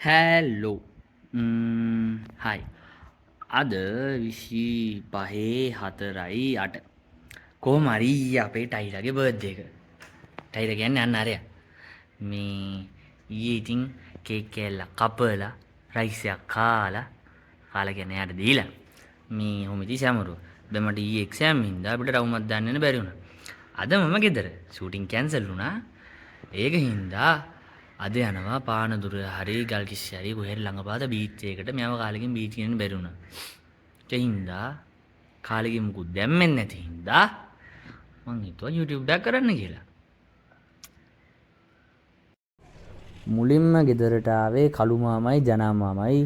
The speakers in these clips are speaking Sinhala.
හැල්ලෝ හයි අද 25/4/8 කොහොම හරි අපේ ටයිලගේ බර්ත්ඩේ එක. ටයිලර් කියන්නේ අන්න අරයා. මේ ඊයේ ඉතින් කේක් කෑල්ලක් කපලා රයිස් එකක් කාලා කියන්නේ එයාට දීලා මේ හොමිති සැමරුව. දැන් මට ඊයේ එක්සෑම් හින්දා අපිට රවුමක් දාන්න යන්න බැරි වුණා. අද මම ගෙදර ෂූටින් කැන්සල් වුණා. ඒක හින්දා අද යනවා පානදුර හරි ගල්කිස්සි හරි කොහෙද ළඟපාත බීච් එකකට. මෙයාව කාලෙකින් බීච් යන්න බැරි වුණා. ඒ හින්දා කාලෙකින් මුකුත් දැම්මෙන්නේ නැති හින්දා මං හිතුවා YouTube එකක් කරන්න කියලා. මුලින්ම ගෙදරට ආවේ කළු මාමයි ජනා මාමයි.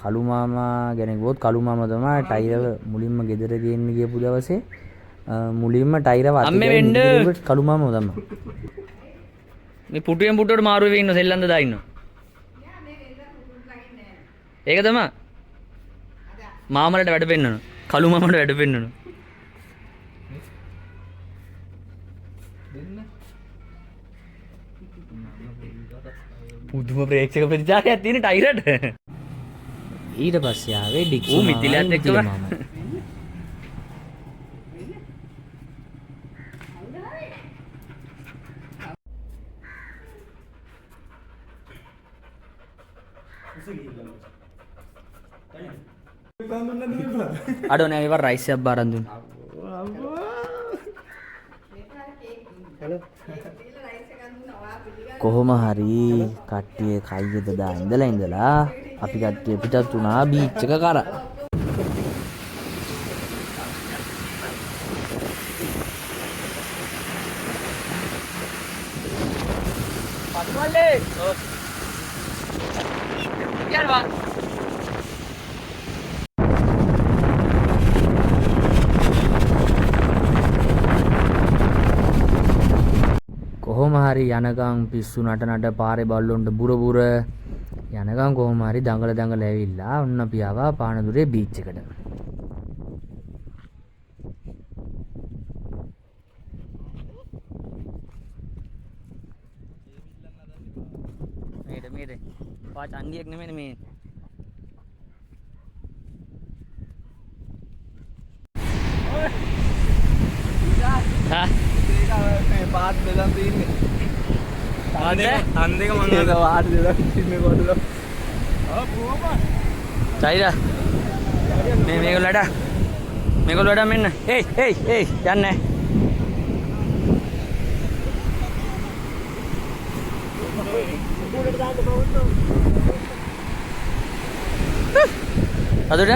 කළු මාමා ගැන කිව්වොත් කළු මාමා තමයි ටයිලර් මුලින්ම ගෙදර ගේන්න ගියපු දවසේ මුලින්ම ටයිලර් වත් කළු මාමා තමයි. මේ පුටුවෙන් පුටුවට මාරු වෙවි ඉන්න සෙල්ලන්ද දා ඉන්නවා. ඒක තමයි. මාමලට වැඩ පෙන්නන. කළු මාමලට වැඩ පෙන්නන. පුදුම ප්‍රේක්ෂක ප්‍රතිචාරයක් තියෙන ටයිලර්ට. ඊට පස්සේ ආවේ ඩික්සි මාමා. මිතිලත් එක්කම අඩෝ නෑ ඒවා රයිස් එකක් බාරන් දුන්නා. කොහොම හරි කට්ටිය කයියද දා ඉඳලා අපි කට්ටිය පිටත් වුණා බීච් එක කරා. පත්වලේ ඔව් යනවා. කොහොම හරි යනකම් පිස්සු නට පාරේ බල්ලොන්ට බුර යනකම් කොහොම හරි දඟල ඇවිල්ලා ඔන්න අපි ආවා පානදුරේ බීච් එකට. මේට පාච අන්දියක් නෙමෙයි මේ. හා පාත් දෙලම් තින්නේ. අන්දේක මං අද වාට දෙලම් තින්නේ කොටල. ආ බෝපා. ටයිලර්. මේගොල්ලෝට මෙන්න. හේ යන්නේ. අදට යන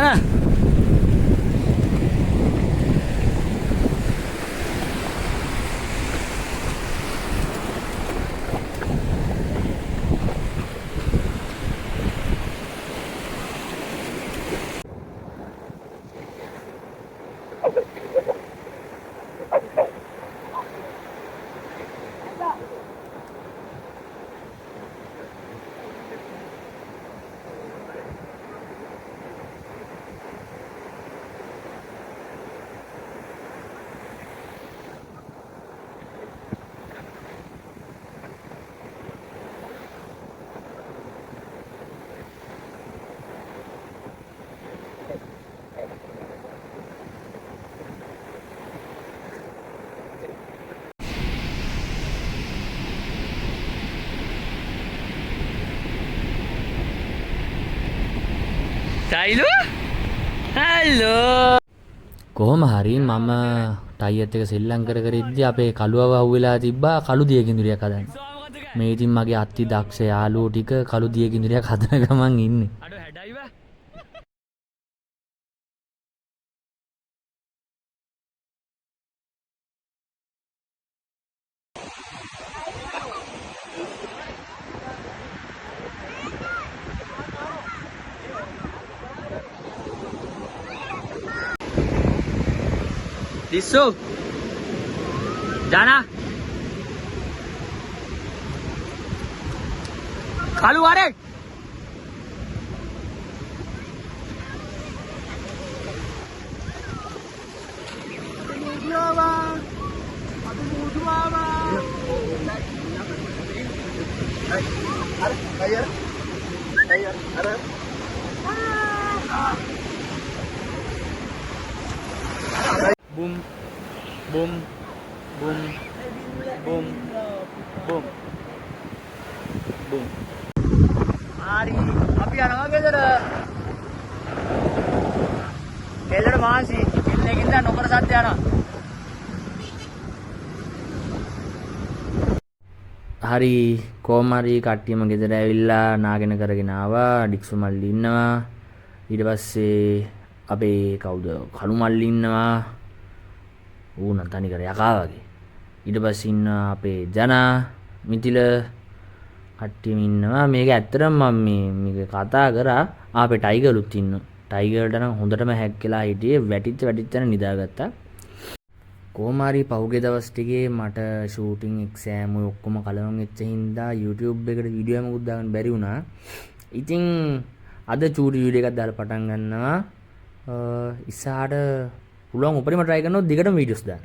හැල්ලෝ. කොහොම හරි මම ටයියත් එක සෙල්ලම් කර ඉද්දි අපේ කළුවව අහුවෙලා තිබ්බා කළු දිය කිඳුරියක් හදන්න. මේ ඉතින් මගේ අත්ති දක්ෂ යාළුවෝ ටික කළු දිය කිඳුරියක් හදන ගමන් ඉන්නේ. අඩෝ හැඩයිවා. Disu, Jana, Kalu Arek. Boom, boom, boom, boom, boom, boom. Hari, අපි යනවා ගෙදර. ගෙදර මාසි. එන්නකින්ද නොකර සද්ද යනවා. හරි කොහොම හරි කට්ටියම ගෙදර ඇවිල්ලා නාගෙන කරගෙන ආවා. ඩික්සු මල්ලි ඉන්නවා. ඊට පස්සේ අපේ කවුද කණු මල්ලි ඉන්නවා. ඌ නම් තනිකර යකා වගේ. ඊට පස්සේ ඉන්නවා අපේ ජනා මිතිල කට්ටියම ඉන්නවා. මේක ඇත්තටම මම මේක කතා කරා. අපේ ටයිගර්ලුත් ඉන්නවා. ටයිගර්ට නම් හොඳටම හැක්කලා හිටියේ වැටිච්ච තැන නිදාගත්තා. කොහොම හරි පහුගිය දවස් ටිකේ මට ෂූටින් එක්සෑම් ඔය ඔක්කොම කලවම් වෙච්ච හින්දා YouTube එකට වීඩියෝ එකක් දාගන්න බැරි වුණා. ඉතින් අද චූටි වීඩියෝ එකක් දාලා පටන් ගන්නවා. ඉස්සරහට පුළුවන් උපරිම try කරනවා දිගටම වීඩියෝස් දාන්න.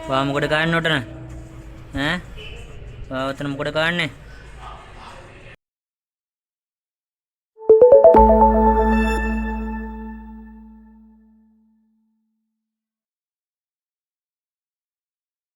වා මොකද ගන්න උටන? ඈ? වා උතන මොකද ගන්නනේ?